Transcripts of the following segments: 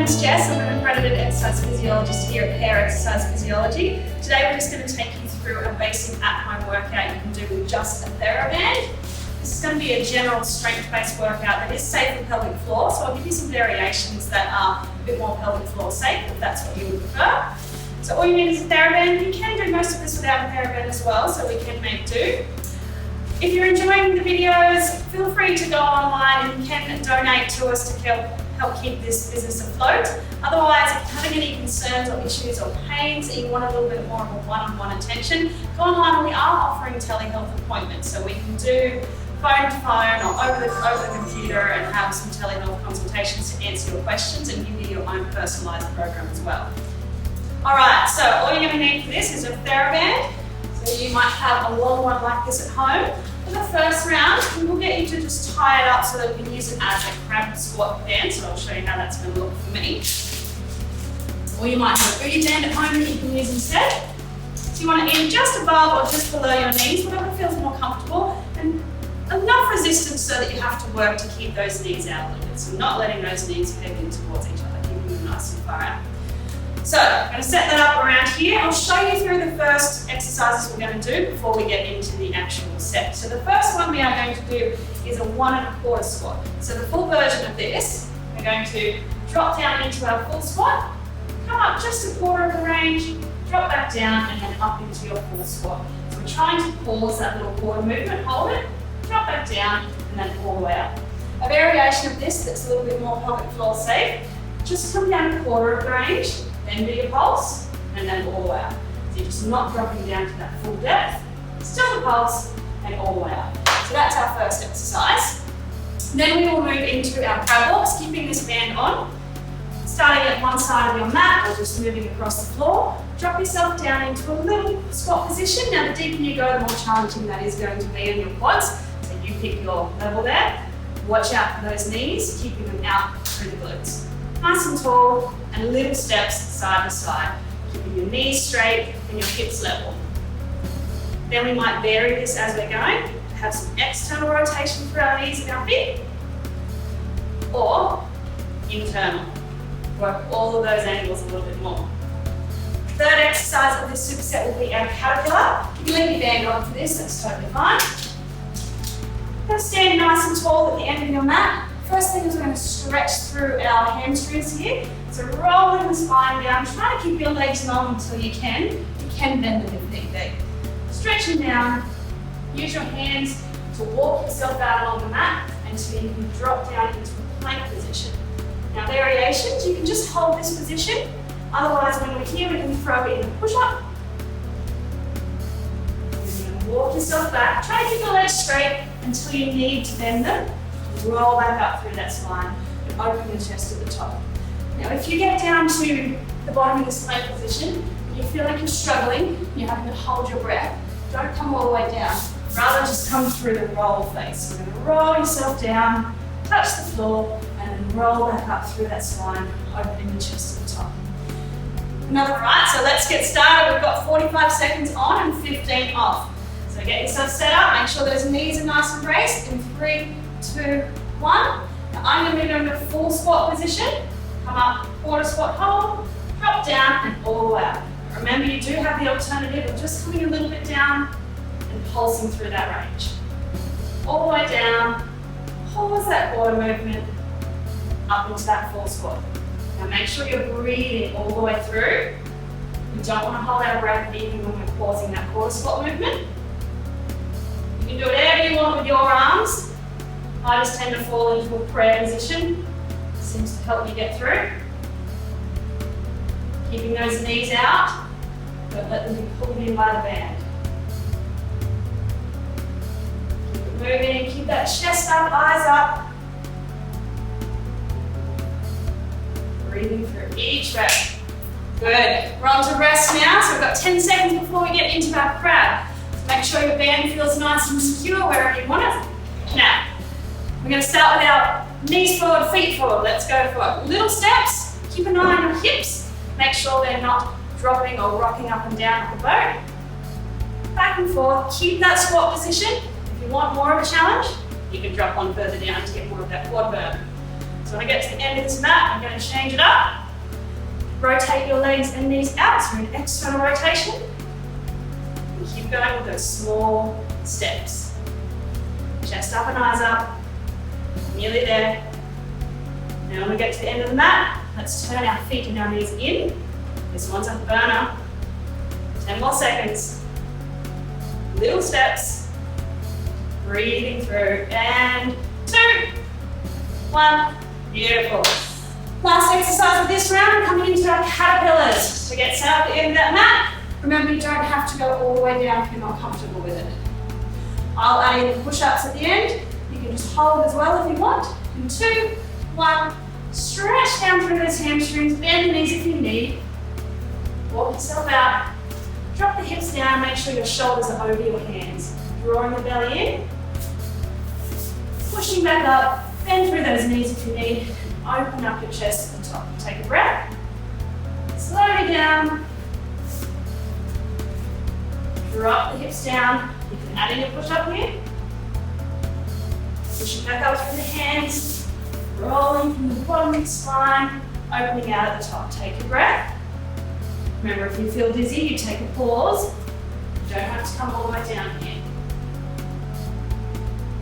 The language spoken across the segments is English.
name's Jess. I'm an accredited exercise physiologist here at Pear Exercise Physiology. Today we're just going to take you through a basic at-home workout you can do with just a TheraBand. This is going to be a general strength-based workout that is safe for pelvic floor, so I'll give you some variations that are a bit more pelvic floor safe if that's what you would prefer. So all you need is a TheraBand. You can do most of this without a TheraBand as well, so we can make do. If you're enjoying the videos, feel free to go online and you can donate to us to help keep this business afloat. Otherwise, if you're having any concerns or issues or pains and you want a little bit more of a one-on-one attention, go online and we are offering telehealth appointments. So we can do phone to phone or over the computer and have some telehealth consultations to answer your questions and give you your own personalised program as well. Alright, so all you're going to need for this is a TheraBand. So you might have a long one like this at home. For the first round, we will get you to just tie it up so that we can use it as a crab squat band. So I'll show you how that's going to look for me. Or you might have a booty band at home that you can use instead. So you want to either just above or just below your knees, whatever feels more comfortable, and enough resistance so that you have to work to keep those knees out a little bit. So not letting those knees peg in towards each other, keeping them nice and far out. So I'm going to set that up around here. I'll show you through the first exercises we're going to do before we get into the actual set. So the first one we are going to do is a 1 1/4 squat. So the full version of this, we're going to drop down into our full squat, come up just a quarter of the range, drop back down and then up into your full squat. So we're trying to pause that little quarter movement, hold it, drop back down and then all the way up. A variation of this that's a little bit more pelvic floor safe, just come down a quarter of the range, then do your pulse, and then all the way up. So you're just not dropping down to that full depth, still the pulse, and all the way up. So that's our first exercise. Then we will move into our crab walks, keeping this band on. Starting at one side of your mat, or just moving across the floor. Drop yourself down into a little squat position. Now the deeper you go, the more challenging that is going to be on your quads. So you pick your level there. Watch out for those knees, keeping them out through the glutes. Nice and tall, and little steps side to side, keeping your knees straight and your hips level. Then we might vary this as we're going, have some external rotation through our knees and our feet, or internal. Work all of those angles a little bit more. Third exercise of this superset will be our caterpillar. You can leave your band on for this, that's totally fine. Now stand nice and tall at the end of your mat. First thing is we're going to stretch through our hamstrings here. So rolling the spine down, try to keep your legs long until you can. You can bend them if need be. Stretching down, use your hands to walk yourself out along the mat until you can drop down into a plank position. Now variations, you can just hold this position. Otherwise, when we're here, we can throw in a push-up. You're going to walk yourself back. Try to keep your legs straight until you need to bend them. Roll back up through that spine and open your chest at the top. Now if you get down to the bottom of this plank position and you feel like you're struggling, you're having to hold your breath, don't come all the way down. Rather just come through the roll phase. So we're going to roll yourself down, touch the floor, and then roll back up through that spine, opening your chest at the top. Right, so let's get started. We've got 45 seconds on and 15 off. So get yourself set up, make sure those knees are nice and braced in 3, 2, 1. Now I'm going to move into full squat position. Come up, quarter squat hold, drop down and all the way up. Remember you do have the alternative of just coming a little bit down and pulsing through that range. All the way down, pause that quarter movement up into that full squat. Now make sure you're breathing all the way through. We don't want to hold our breath even when we're pausing that quarter squat movement. You can do whatever you want with your arms. I just tend to fall into a prayer position. It seems to help me get through. Keeping those knees out, don't let them be pulled in by the band. Keep it moving, keep that chest up, eyes up. Breathing through each rep. Good. We're on to rest now, so we've got 10 seconds before we get into our crab. So make sure your band feels nice and secure wherever you want it. Now, we're going to start with our knees forward, feet forward. Let's go for it. Little steps. Keep an eye on your hips. Make sure they're not dropping or rocking up and down like a boat. Back and forth. Keep that squat position. If you want more of a challenge, you can drop one further down to get more of that quad burn. So So when I get to the end of this mat, I'm going to change it up. Rotate your legs and knees out through an external rotation. And keep going with those small steps. Chest up and eyes up. Nearly there. Now when we get to the end of the mat, let's turn our feet and our knees in. This one's a burner. 10 more seconds. Little steps. Breathing through. And 2, 1. Beautiful. Last exercise of this round, we're coming into our caterpillars. To get set up at the end of that mat, remember you don't have to go all the way down if you're not comfortable with it. I'll add in the push-ups at the end. You can just hold as well if you want. And 2, 1. Stretch down through those hamstrings, bend the knees if you need. Walk yourself out. Drop the hips down, make sure your shoulders are over your hands. Drawing the belly in. Pushing back up, bend through those knees if you need. Open up your chest at the top. Take a breath. Slowly down. Drop the hips down. You can add in your push-up here. Pushing back up through the hands. Rolling from the bottom of the spine. Opening out at the top. Take a breath. Remember, if you feel dizzy, you take a pause. You don't have to come all the way down here.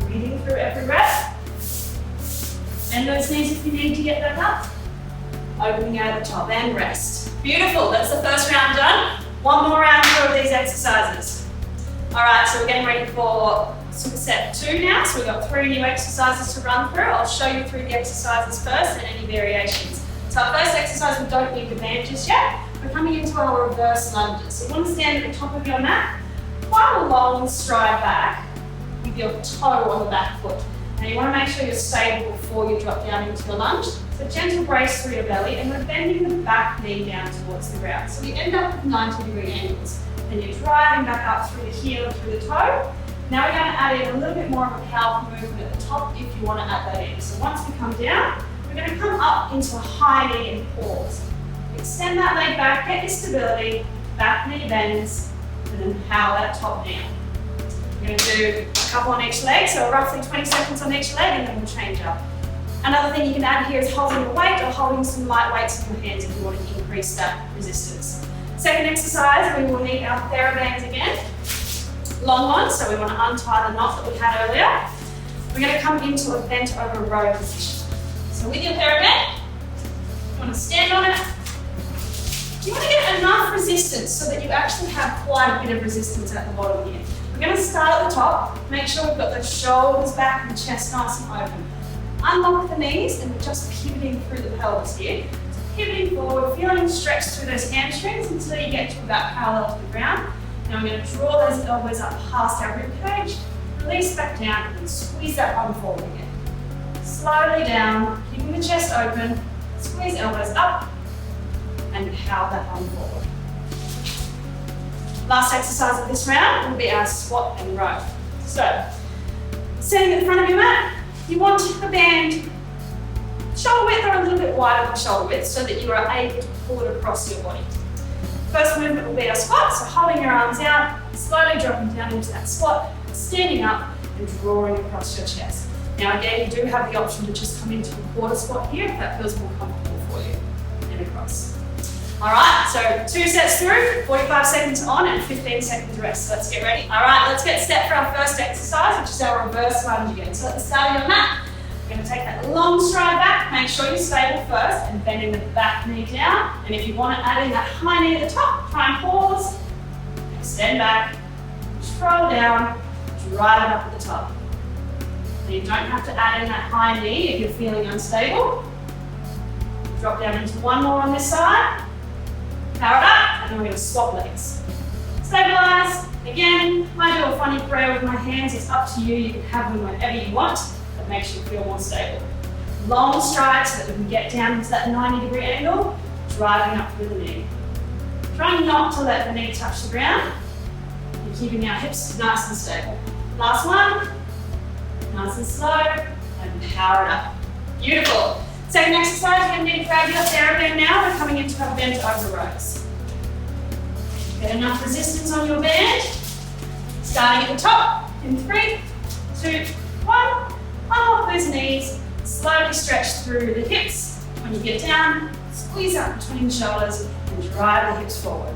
Breathing through every breath. Bend those knees if you need to get back up. Opening out at the top and rest. Beautiful, that's the first round done. One more round of these exercises. All right, so we're getting ready for superset 2 now. So we've got 3 new exercises to run through. I'll show you through the exercises first and any variations. So our first exercise, we don't need the band just yet. We're coming into our reverse lunges. So you want to stand at the top of your mat, quite a long stride back with your toe on the back foot. Now you want to make sure you're stable before you drop down into the lunge. So gentle brace through your belly, and we're bending the back knee down towards the ground. So we end up with 90-degree angles. And you're driving back up through the heel and through the toe. Now we're going to add in a little bit more of a powerful movement at the top if you want to add that in. So once we come down, we're going to come up into a high knee and pause. Extend that leg back, get your stability, back knee bends, and then power that top down. We're going to do a couple on each leg, so roughly 20 seconds on each leg, and then we'll change up. Another thing you can add here is holding a weight or holding some light weights in your hands if you want to increase that resistance. Second exercise, we will need our TheraBands again. Long ones, so we want to untie the knot that we had earlier. We're going to come into a bent over row position. So with your TheraBand, you want to stand on it. You want to get enough resistance so that you actually have quite a bit of resistance at the bottom here. We're going to start at the top, make sure we've got the shoulders back and the chest nice and open. Unlock the knees, and we're just pivoting through the pelvis here. So pivoting forward, feeling stretched through those hamstrings until you get to about parallel to the ground. Now I'm going to draw those elbows up past our rib cage, release back down, and squeeze that bum forward again. Slowly down, keeping the chest open, squeeze elbows up, and power that bum forward. Last exercise of this round will be our squat and row. So, sitting at the front of your mat, you want the band shoulder width or a little bit wider than shoulder width so that you are able to pull it across your body. First movement will be our squat, so holding your arms out, slowly dropping down into that squat, standing up and drawing across your chest. Now again, you do have the option to just come into a quarter squat here if that feels more comfortable for you, and across. All right, so 2 sets through, 45 seconds on and 15 seconds rest. So let's get ready. All right, let's get set for our first exercise, which is our reverse lunge again. So at the start of your mat, we're going to take that long stride back. Make sure you're stable first and bending the back knee down. And if you want to add in that high knee at the top, try and pause, extend back, scroll down, drive it up at the top. And you don't have to add in that high knee if you're feeling unstable. Drop down into one more on this side. Power it up, and then we're going to swap legs. Stabilize. Again, I do a funny prayer with my hands. It's up to you. You can have them whenever you want. That makes you feel more stable. Long strides so that we can get down into that 90-degree angle, driving up through the knee. Trying not to let the knee touch the ground. And keeping our hips nice and stable. Last one. Nice and slow. And power it up. Beautiful. Second exercise, you're going to need to grab your TheraBand now. We're coming into our bent over rows. Get enough resistance on your band. Starting at the top in 3, 2, 1. Unlock those knees. Slowly stretch through the hips. When you get down, squeeze up between the shoulders and drive the hips forward.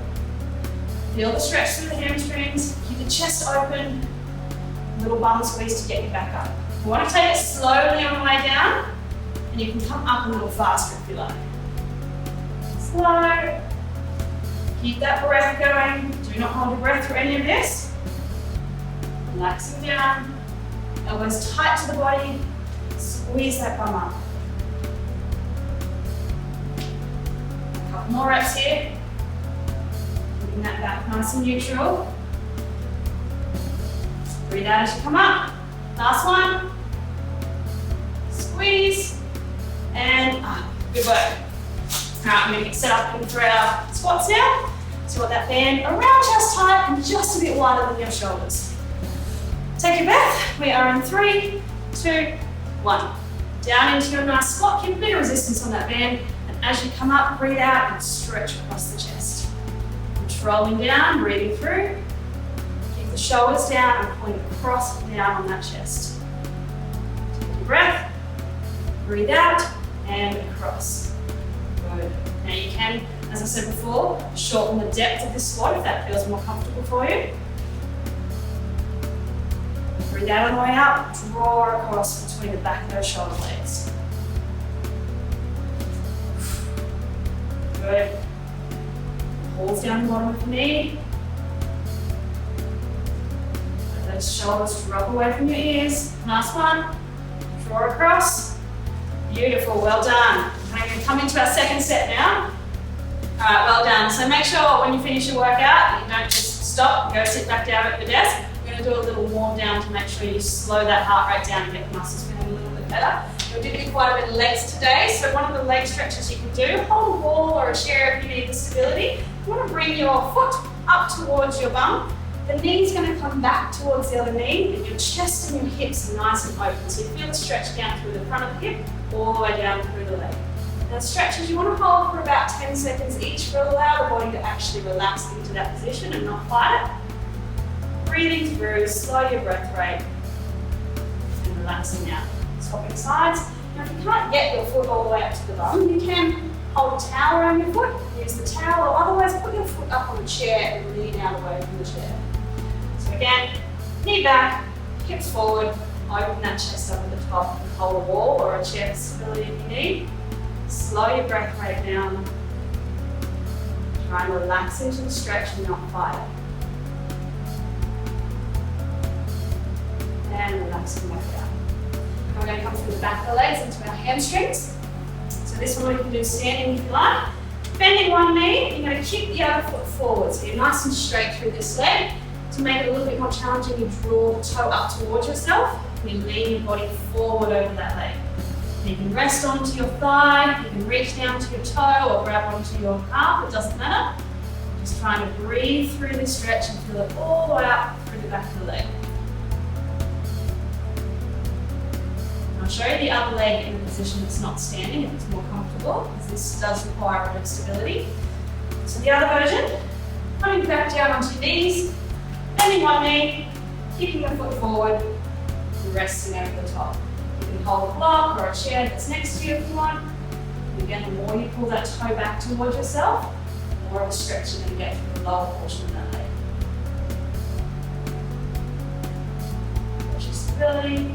Feel the stretch through the hamstrings, keep the chest open, little bum squeeze to get you back up. You want to take it slowly on the way down, and you can come up a little faster if you like. Slow. Keep that breath going. Do not hold your breath through any of this. Relaxing down. Elbows tight to the body. Squeeze that bum up. A couple more reps here. Keeping that back nice and neutral. Breathe out as you come up. Last one. Squeeze. And up. Good work. All right, I'm going to get set up for our squats now. So you want that band around chest height and just a bit wider than your shoulders. Take your breath. We are in 3, 2, 1. Down into your nice squat. Keep a bit of resistance on that band. And as you come up, breathe out and stretch across the chest. Controlling down, breathing through. Keep the shoulders down and point across and down on that chest. Take your breath. Breathe out and across. Good. Now you can, as I said before, shorten the depth of this squat if that feels more comfortable for you. Breathe out on the way up, draw across between the back of those shoulder blades. Good. Pulls down the bottom of the knee. Let those shoulders drop away from your ears. Last one. Draw across. Beautiful, well done. I'm going to come into our second set now. All right, well done. So make sure when you finish your workout that you don't just stop and go sit back down at the desk. We're going to do a little warm down to make sure you slow that heart rate down and get the muscles feeling a little bit better. We're doing quite a bit of legs today, so one of the leg stretches you can do, hold a wall or a chair if you need the stability. You want to bring your foot up towards your bum. The knee's going to come back towards the other knee, and your chest and your hips are nice and open. So you feel the stretch down through the front of the hip, all the way down through the leg. Now stretches you want to hold for about 10 seconds each to allow the body to actually relax into that position and not fight it. Breathing through, slow your breath rate, and relaxing out. Swapping sides. Now if you can't get your foot all the way up to the bum, you can hold a towel around your foot, use the towel, or otherwise put your foot up on the chair and lean out away from the chair. So again, knee back, hips forward, open that chest up at the top and hold a wall or a chair for stability if you need. Slow your breath rate down. Try and relax into the stretch and not fight it. And relaxing back out. And we're going to come through the back of the legs into our hamstrings. So this one we can do standing if you like. Bending one knee, you're going to kick the other foot forward. So you're nice and straight through this leg. To make it a little bit more challenging, you draw the toe up towards yourself and you lean your body forward over that leg. You can rest onto your thigh, you can reach down to your toe or grab onto your calf, it doesn't matter. Just trying to breathe through this stretch and feel it all the way up through the back of the leg. I'll show you the other leg in a position that's not standing if it's more comfortable, because this does require a bit of stability. So the other version, coming back down onto your knees, bending one knee, kicking your foot forward, and resting over the top. You can hold a block or a chair that's next to you if you want. And again, the more you pull that toe back towards yourself, the more of a stretch you're going to get through the lower portion of that leg. Watch your stability.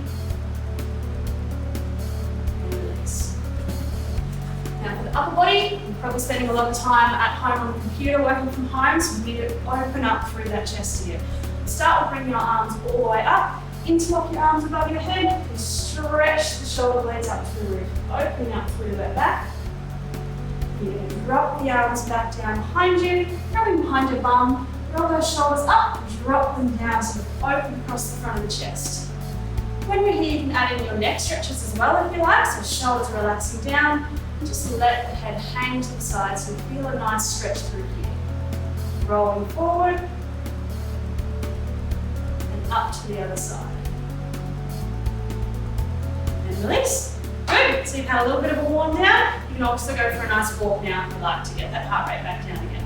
Now for the upper body, you're probably spending a lot of time at home on the computer working from home, so you need to open up through that chest here. Start with bringing your arms all the way up, interlock your arms above your head, and stretch the shoulder blades up to the roof, opening up through that back. You're going to drop the arms back down behind you, grabbing behind your bum, roll those shoulders up, drop them down so they're open across the front of the chest. When you're here, you can add in your neck stretches as well if you like, so shoulders relaxing down. Just let the head hang to the side so you feel a nice stretch through here. Rolling forward and up to the other side. And release. Good. So you've had a little bit of a warm down. You can also go for a nice walk now if you like to get that heart rate back down again.